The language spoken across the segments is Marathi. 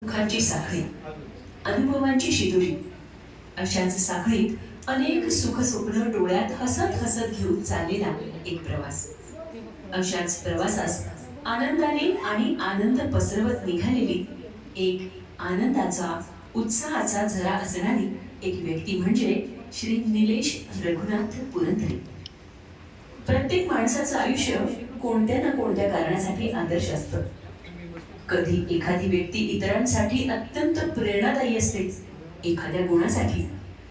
सुखांची साखळी, अनुभवांची शिदोरी, अशाच साखळीत अनेक सुख स्वप्न डोळ्यात हसत हसत घेऊन चाललेला एक प्रवास. अशाच प्रवासास आनंदाने आणि आनंद पसरवत निघालेली एक आनंदाचा, उत्साहाचा झरा असणारी एक व्यक्ती म्हणजे श्री निलेश रघुनाथ पुरंदरे. प्रत्येक माणसाचं आयुष्य कोणत्या ना कोणत्या कारणासाठी आदर्श असतं. कधी एखादी व्यक्ती इतरांसाठी अत्यंत प्रेरणादायी असते, एखाद्या गुणासाठी.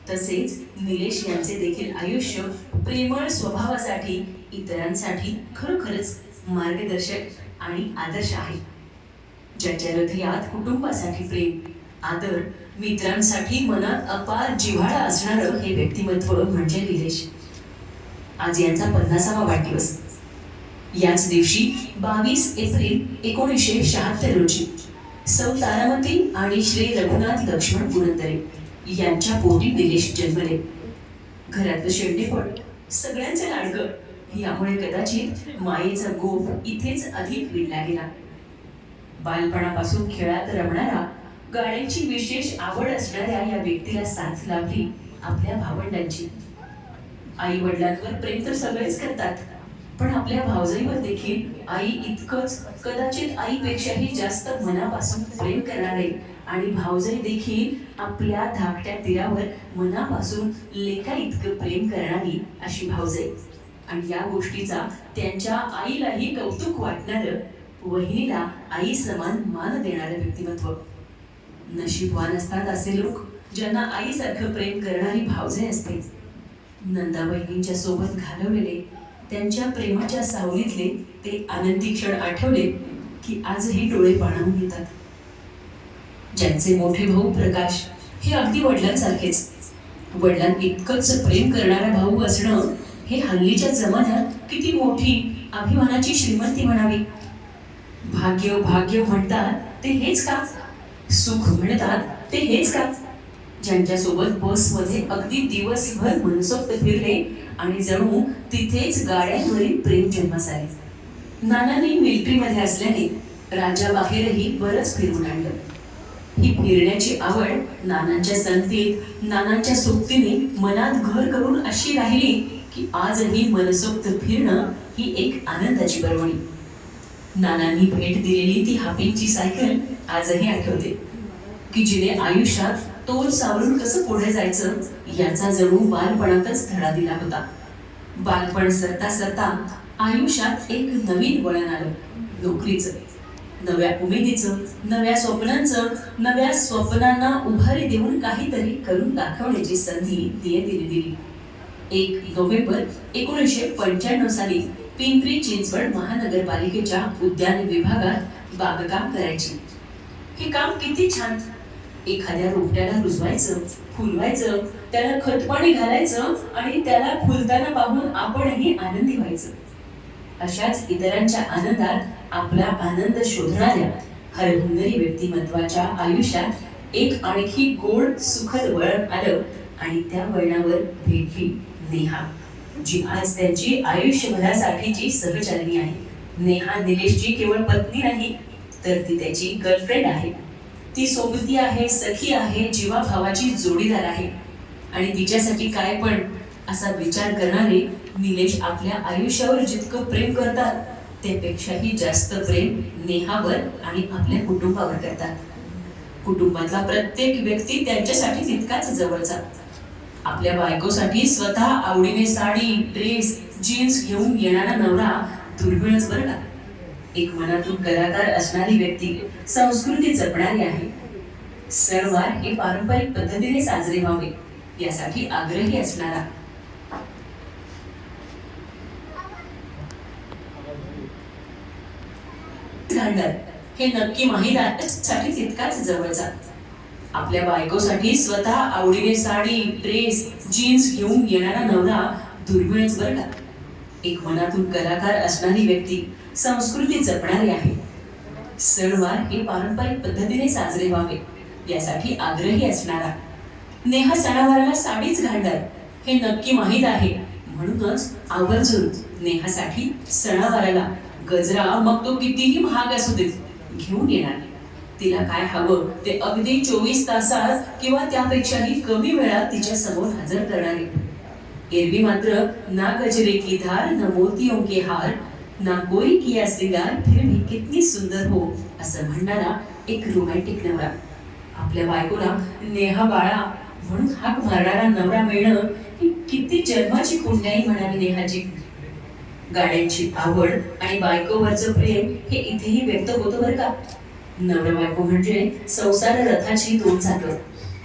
तसेच निलेश यांचे देखील आयुष्य प्रेमळ स्वभावासाठी, इतरांसाठी खरोखरच मार्गदर्शक आणि आदर्श आहे. ज्याच्या हृदयात कुटुंबासाठी प्रेम, आदर, मित्रांसाठी मनात अपार जिव्हाळा असणारं हे व्यक्तिमत्व म्हणजे निलेश. आज यांचा 50वा वाढदिवस. याच दिवशी 22 एप्रिल 1976 रोजी सौ तारामती आणि श्री रघुनाथ लक्ष्मण पुरंदरे यांच्या पोटी निलेश जन्मले. घरातलं शेंडेपण, सगळ्यांचं लाडकं, यामुळे कदाचित मायेचा गोफ इथेच अधिक विणला गेला. बालपणापासून खेळात रमणारा, गाड्यांची विशेष आवड असणाऱ्या या व्यक्तीला साथ लाभली आपल्या भावंडांची. आई वडिलांवर प्रेम तर सगळेच करतात, पण आपल्या भावजाईवर देखील आई इतकंच, कदाचित आईपेक्षाही जास्त मनापासून प्रेम करणारे आणि भावजाई देखील आपल्या धाकट्या तीरावर मनापासून लेखा इतकं प्रेम करणारी अशी भावजाई. आणि या गोष्टीचा त्यांच्या आईलाही कौतुक वाटणारं, वहिनीला आई समान मान देणारं व्यक्तिमत्व. नशीबवान असतात असे लोक ज्यांना आईसारखं प्रेम करणारी भावजाई असते. नंदा बहिणींच्या सोबत घालवलेले त्यांच्या प्रेमाच्या सावलीतले ते आनंदी क्षण आठवले की आजही डोळे पाणावून येतात. ज्यांचे मोठे भाऊ प्रकाश हे अगदी वडिलांसारखेच. वडिलांइतकंच प्रेम करणारा भाऊ असणं हे हल्लीच्या जमान्यात किती मोठी अभिमानाची श्रीमंती म्हणावी. भाग्य भाग्य म्हणतात ते हेच का? सुख म्हणतात ते हेच का? ज्यांच्यासोबत बसमध्ये अगदी दिवसभर मनसोक्त फिरले आणि जणू तिथेच गाड्यांवरील प्रेम जन्मास आले. नानांनी मिलिटरीमध्ये असल्याने राज्याबाहेरही बरंच फिरून आणलं. ही फिरण्याची आवड नानांच्या संगतीत, नानांच्या सोबतीने मनात घर करून अशी राहिली की आजही मनसोक्त फिरणं ही एक आनंदाची पर्वणी. नानांनी भेट दिलेली ती हापींची सायकल आजही आठवते की जिने आयुष्यात तोल सावरून कसं पुढे जायचं याचा जणू बालपणातच धडा दिला होता. बालपण सरता सरता आयुष्यात एक नवीन वळण आलं, नोकरीचं. नव्या उमेदीचं, नव्या स्वप्नांचं, नव्या स्वप्नांना उभारी देऊन काहीतरी करून दाखवण्याची संधी नियतीने दिली. 1 नोव्हेंबर 1995 साली पिंपरी चिंचवड महानगरपालिकेच्या उद्यान विभागात बागकाम करायची. हे काम किती छान! एखाद्या रोपट्याला रुजवायचं, फुलवायचं, त्याला खतपाणी घालायचं आणि त्याला फुलताना पाहून आपणही आनंदी व्हायचं. अशाच इतरांच्या आनंदात आपला आनंद शोधणाऱ्या हरहुन्नरी व्यक्तिमत्वाच्या आयुष्यात एक आणखी गोड सुखद वळण आलं आणि त्या वळणावर भेटली नेहा, जी आज त्यांची आयुष्यभरासाठीची सहचारिणी आहे. नेहा निलेशची केवळ पत्नी नाही, तर ती त्याची गर्लफ्रेंड आहे. ती सोबती आहे, सखी आहे, जीवाभावाची जोडीदार आहे. आणि तिच्यासाठी काय पण असा विचार करणारे निलेश आपल्या आयुष्यावर जितकं प्रेम करतात त्यापेक्षाही जास्त प्रेम नेहावर आणि आपल्या कुटुंबावर करतात. कुटुंबातला प्रत्येक व्यक्ती त्यांच्यासाठी तितकाच जवळचा. आपल्या बायकोसाठी स्वतः आवडीने साडी, ड्रेस, जीन्स घेऊन येणारा नवरा दुर्मिळच बरं का. एक मनातून कलाकार असणारी व्यक्ती, संस्कृती जपणारी आहे. सणवार हे पारंपरिक पद्धतीने साजरे व्हावे यासाठी आग्रही असणारा. हे नक्की माहीत तितकाच जवळचा. आपल्या बायकोसाठी स्वतः आवडीने साडी, ड्रेस, जीन्स घेऊन येणारा नवरा दुर्मिळच बरं का. एक मनातून कलाकार असणारी व्यक्ती, संस्कृती जपणारी आहे. सणवार हे पारंपरिक पद्धतीने साजरे व्हावे यासाठी आग्रही असणारा. नेहा सणावाराला साडीच घालणार हे नक्की माहीत आहे, म्हणूनच आवर्जून नेहासाठी सणावाराला गजरा, मग तो कितीही महाग असू देत, घेऊन येणार. तिला काय हवं ते अगदी 24 तासात किंवा त्यापेक्षाही कमी वेळात तिच्या समोर हजर करणारी. एरवी मात्र ना गजरे की धार ना मोतियों के हार ना कोई किया सिंगार फिर भी कितनी सुंदर हो असं म्हणणारा एक रोमॅन्टिक नवरा. आपल्या बायकोला नेहा बाळा म्हणून हाक मारणारा नवरा मिळणं ही किती जन्माची पुण्याई म्हणावी नेहाची. गाड्यांची आवड आणि बायकोवरचं प्रेम हे इथेही व्यक्त होतं बरं का. नवरा बायको म्हणजे संसार रथाची दोन चाकं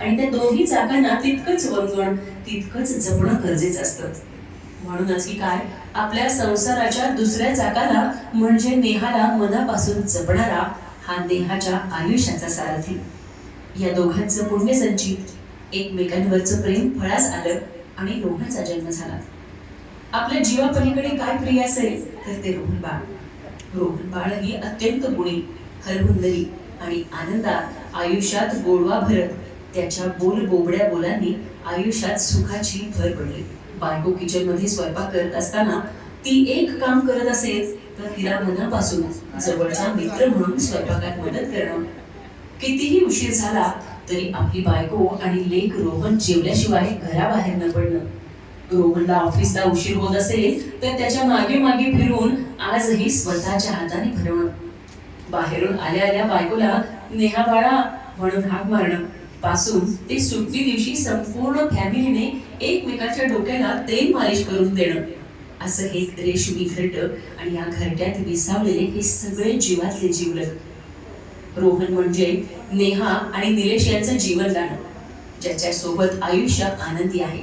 आणि त्या दोन्ही चाकांना तितकंच वंगण तितकंच जपणं गरजेचं असतं. म्हणूनच की काय आपल्या संसाराच्या दुसऱ्या चाकाला म्हणजे नेहाला मनापासून जपणारा हा नेहाच्या आयुष्याचा सारथी. या दोघांचं पुण्यसंचित एकमेकांवरचं प्रेम फळास आलं आणि रोहनचा जन्म झाला. आपल्या जीवापलीकडे काय प्रिय असेल तर ते रोहन बाळ. रोहन बाळ ही अत्यंत गुणी हरहुन्नरी आणि आनंदात आयुष्यात गोडवा भरत त्याच्या बोल बोबड्या बोलांनी आयुष्यात सुखाची भर पडली. बायको किचन मध्ये स्वयंपाक करत असताना ती एक काम करत असेल तर तिला मनापासून जवळचा मित्र म्हणून स्वयंपाकात मदत करणं. कितीही उशीर झाला तरी आपली बायको आणि लेक रोहन जेवल्याशिवाय घराबाहेर न पडणं. रोहनला ऑफिसला उशीर होत असेल तर त्याच्या मागे मागे फिरून आजही स्वतःच्या हाताने भरवणं. बाहेरून आल्या आल्या बायकोला नेहा बाळा म्हणून हाक मारणं पासून ते सुट्टी दिवशी संपूर्ण फॅमिलीने एकमेकाच्या डोक्याला तेल मालिश करून देणं असं हे रेशमी घरटं आणि या घरट्यात विसावलेले हे सगळे जीवातले जीवलग. रोहन म्हणजे नेहा आणि निलेश यांचं जीवनदान ज्याच्या सोबत आयुष्य आनंदी आहे.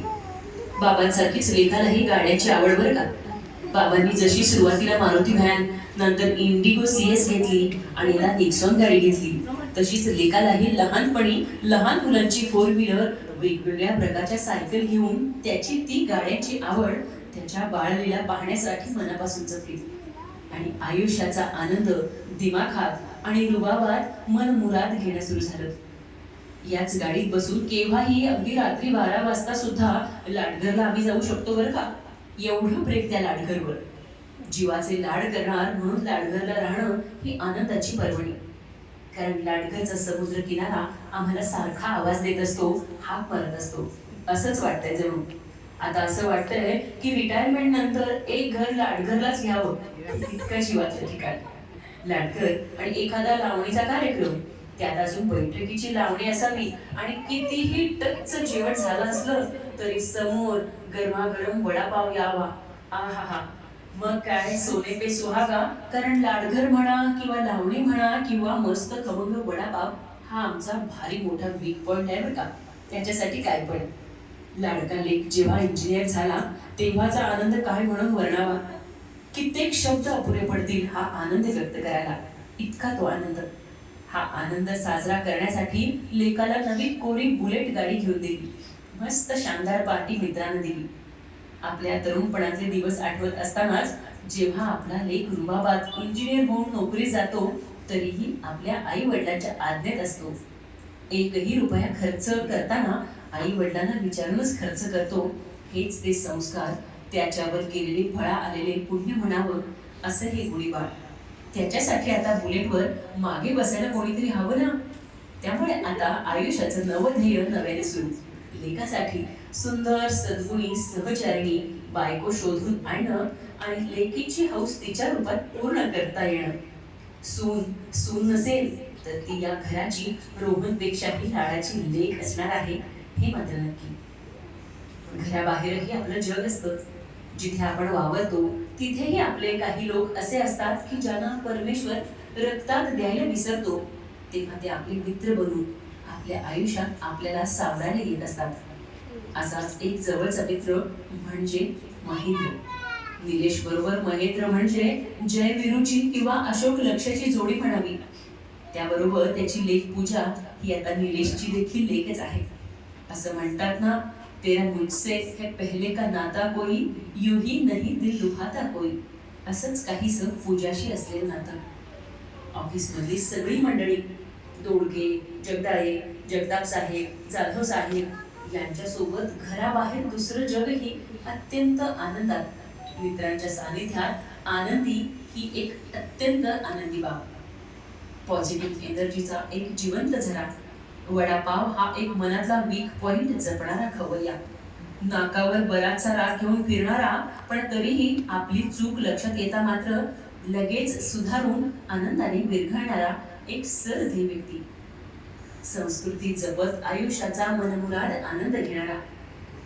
बाबांसारखीच लेखालाही गाड्याची आवड बरं का. बाबांनी जशी सुरुवातीला मारुती व्हॅन नंतर इंडिगो CS घेतली आणि याला निक्सॉन गाडी घेतली तशीच लेकालाही लहानपणी लहान मुलांची 4 व्हीलर वेगवेगळ्या प्रकारच्या सायकल घेऊन त्याची ती गाड्यांची आवड त्याच्या बाळलीला पाहण्यासाठी मनापासून जपली आणि आयुष्याचा आनंद दिमाखात आणि रुबाबात मन मुराद घेणं सुरू झालं. याच गाडीत बसून केव्हाही अगदी रात्री 12 वाजता सुद्धा लाडघरला आम्ही जाऊ शकतो बरं का. एवढं प्रेम त्या लाडघरवर. जीवाचे लाड करणार म्हणून लाडघरला राहणं ही आनंदाची पर्वणी. कारण लाडघरचा समुद्र किनारा आम्हाला सारखा आवाज देत असतो हाक मारत असतो. असंच वाटतंय जणू आता असं वाटतंय की रिटायरमेंट नंतर एक घर लाडघरलाच घ्यावं. इतकं जीवाचं ठिकाण लाडघर आणि एखादा लावणीचा कार्यक्रम त्यात अजून बैठकीची लावणी असावी आणि कितीही टच्च जेवण झालं असलं तरी समोर गरमागरम वडापाव यावा. आहा मग काय सोने पे सुहागा. कारण लाडघर म्हणा किंवा लावणी म्हणा किंवा मस्त खमंग वडापाव हा आमचा भारी मोठा वीक पॉइंट आहे बरं का. त्याच्यासाठी काय पण लाडका लेक जेव्हा इंजिनियर झाला तेव्हाचा आनंद काय म्हणून वर्णावा. कित्येक शब्द अपुरे पडतील हा आनंद व्यक्त करायला. इतका तो आनंद. हा आनंद साजरा करण्यासाठी लेकाला नवी कोरी बुलेट गाडी घेऊन दिली. मस्त शानदार पार्टी मित्रांना दिली. आपल्या तरुणपणाचे दिवस आठवत असतानाच जेव्हा आपला लेक रुबाबात इंजिनियर होऊन नोकरी जातो तरीही आपल्या आई वडिलांच्या आज्ञेत असतो. एकही रुपया खर्च करताना आई वडिलांना विचारूनच खर्च करतो. हेच ते संस्कार त्याच्यावर केलेली फळा आलेले पुण्य म्हणावं असं हे गुढीबाळ. त्याच्यासाठी आता बुलेटवर मागे बसायला कोणीतरी हवं ना. त्यामुळे आता आयुष्याचं नवं ध्येय नव्याने सुरू. लेकासाठी सुंदर सद्गुणी सहचारिणी बायको शोधून आणणं आणि लेकीची हौस तिच्या रूपात पूर्ण करता येणं. सून नसेल तर ती या घराची रोहनपेक्षाही लाडाची लेक असणार आहे हे मात्र नक्की. घराबाहेरही आपलं जग असतं. जिथे आपण वावरतो तिथेही आपले काही लोक असे असतात की ज्यांना परमेश्वर रक्तात द्यायला विसरतो तेव्हा ते आपले मित्र बनून आपल्या आयुष्यात आपल्याला सावरायला येत असतात. असाच एक जवळचा मित्र म्हणजे महेंद्र. निलेश बरोबर महेंद्र म्हणजे जय विरुची किंवा अशोक लक्ष्याची जोडी म्हणावी. त्याबरोबर त्याची लेक पूजा ही आता निलेशची देखील लेकच आहे. असं म्हणतात ना, तेरा मुझसे है पहले का नाता कोई, यूं ही नहीं दिल दुखाता कोई. असंच काहीसं पूजाशी असलेलं नातं. ऑफिसमधली सगळी मंडळी दोडके, जगदाळे, जगताप साहेब, जाधव साहेब यांच्यासोबत घराबाहेर दुसरं जगही अत्यंत आनंदात. मित्रांच्या सानिध्यात आनंदी ही एक अत्यंत आनंदी बाब. पॉझिटिव्ह एनर्जीचा एक जिवंत झरा, वडापाव हा एक मनातला वीक पॉइंट जपणारा खवय्या, नाकावर बराचसा राग घेऊन फिरणारा पण तरीही आपली चूक लक्षात येता मात्र लगेच सुधारून आनंदाने विरघळणारा एक सरधी व्यक्ती, संस्कृती जपत आयुष्याचा मनमुराद आनंद घेणारा,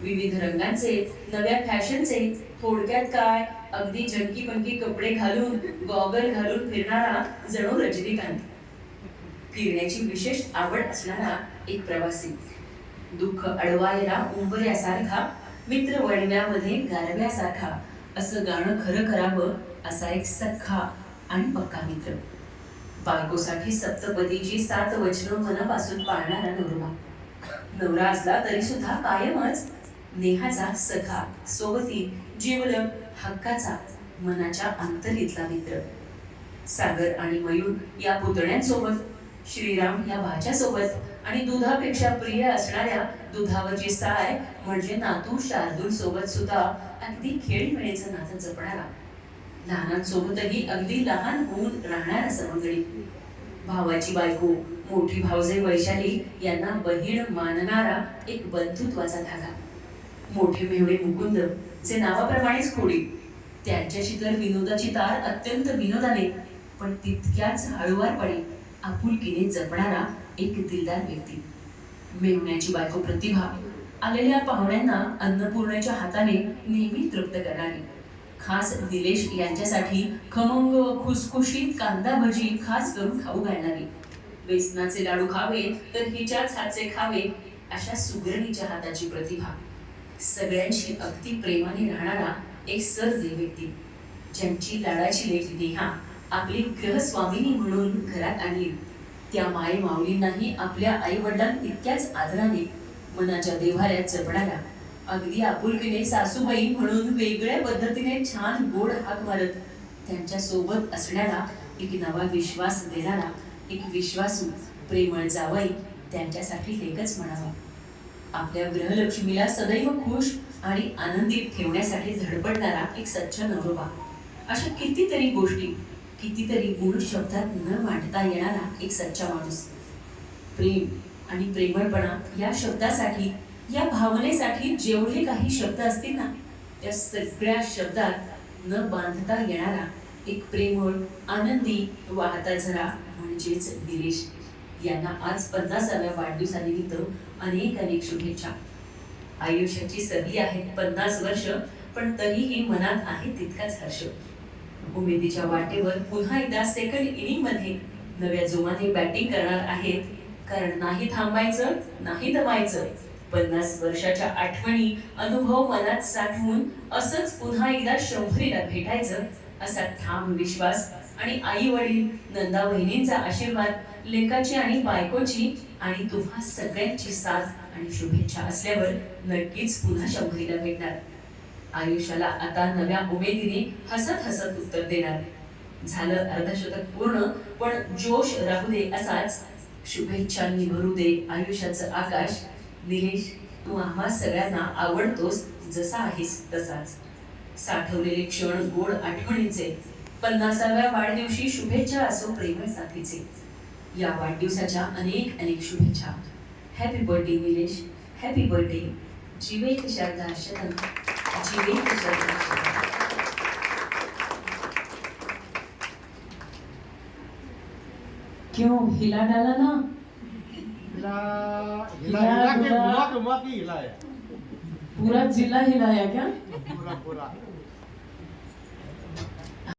विविध रंगांचे नव्या फॅशनचे, थोडक्यात काय अगदी जंकी पंकी कपडे घालून गॉगल घालून फिरणारा जणू रजनीकांत, फिरण्याची विशेष आवड असणारा एक प्रवासी, दुःख अडवायला उंबऱ्यासारखा, मित्र वणव्यामध्ये गारव्यासारखा, असं गाणं खरं करावं असा एक सख्खा आणि पक्का मित्र, बायकोसाठी सप्तपदीची 7 वचनं मनापासून पाळणारा नवरा, नवरा असला तरी सुद्धा कायमच नेहाचा सखा, सोबती, जिवलग, हक्काचा, मनाच्या अंतरीतला मित्र, सागर आणि मयूर या पुतण्यांसोबत, श्रीराम या भाच्यासोबत आणि दुधापेक्षा प्रिय असणाऱ्या दुधावरची साय म्हणजे नातू शार्दूल सोबत सुद्धा अगदी खेळीमेळीचं नातं जपणारा, लहानांसोबतही अगदी लहान होऊन राहणारा सवंगडी, भावाची बायको, मोठी भावजे वैशाली यांना बहीण मानणारा एक बंधुत्वाचा धागा, मोठे मेवणे मुकुंद जे नावाप्रमाणेच खोडी, त्यांच्याशी तर विनोदाची तार अत्यंत विनोदाने पण तितक्याच हळुवारपणे आपुलकीने जपणारा एक दिलदार व्यक्ती, मेहुण्याची बायको प्रतिभा, आलेल्या पाहुण्यांना अन्नपूर्णेच्या हाताने नेहमी तृप्त करणारी, खास निलेश यांच्यासाठी खमंग खुसखुशीत कांदा भजी खास करून खाऊ घालणारी, बेसनाचे लाडू खावे तर हिच्याच हातचे खावे अशा सुगरणीच्या हाताची प्रतिभा, सगळ्यांशी अगदी प्रेमाने राहणारा एक सरदे व्यक्ती, ज्यांची लाडाची लेक नेहा आपली ग्रहस्वामिनी म्हणून घरात आणली, त्या माये माऊलींनाही आपल्या आई वडिलांना तितक्याच आदराने मनाच्या देव्हाऱ्यात जपणारा, अगदी आपुलकीने सासूबाई म्हणून वेगळ्या पद्धतीने छान गोड हाक मारत त्यांच्या सोबत असणारा एक नवा विश्वास देणारा एक विश्वासू प्रेमळ जावई त्यांच्यासाठी लेकच म्हणावा, आपल्या ग्रहलक्ष्मीला सदैव खुश आणि आनंदित ठेवण्यासाठी धडपडणारा एक सच्चा नवरोबा, अशा कितीतरी गोष्टी, कितीतरी गुण शब्दात न मांडता येणारा एक सच्चा माणूस, प्रेम आणि प्रेमळपणा या शब्दासाठी, या भावनेसाठी जेवढे काही शब्द असतील ना त्या सगळ्या शब्दात न बांधता येणारा एक प्रेमळ आनंदी वाहता झरा म्हणजेच निलेश यांना आज 50व्या वाढदिवसानिमित्त अनेक अनेक शुभेच्छा. आयुष्याची सदी आहेत 50 वर्ष पण तरीही मनात आहे तितकाच हर्ष. उमेदीच्या वाटेवर पुन्हा एकदा सेकंड इनिंग मध्ये नव्या जोमाने बॅटिंग करणार आहेत, कारण नाही थांबायचं नाही दमायचं. 50 वर्षाच्या आठवणी अनुभव मनात साठवून असंच पुन्हा एकदा 100ला भेटायचं असा ठाम विश्वास आणि आई वडील नंदा बहिणींचा आशीर्वाद, लेकाची आणि बायकोची आणि तुम्हा सगळ्यांची साथ आणि शुभेच्छा असल्यावर नक्कीच पुन्हा 100ला भेटणार. आयुष्याला आता नव्या उमेदीने हसत हसत उत्तर देणार. झालं अर्धशतक पूर्ण पण जोश राहू दे असाच. शुभेच्छांनी भरू दे आयुष्याचं आकाश. निलेश, तू आम्हा सगळ्यांना आवडतोस जसा आहेस तसाच. साठवलेले क्षण गोड आठवणींचे, 50व्या वाढदिवशी शुभेच्छा असो प्रेमळ साथीचे. या वाढदिवसाच्या अनेक अनेक शुभेच्छा. Happy birthday Nilesh, happy birthday. जीवेत शरदा शतम, जीवेत शरदा शतम. क्यों हिला डाला ना? हिला के बुआ की हिलाया, पूरा जिला हिलाया क्या? पूरा पूरा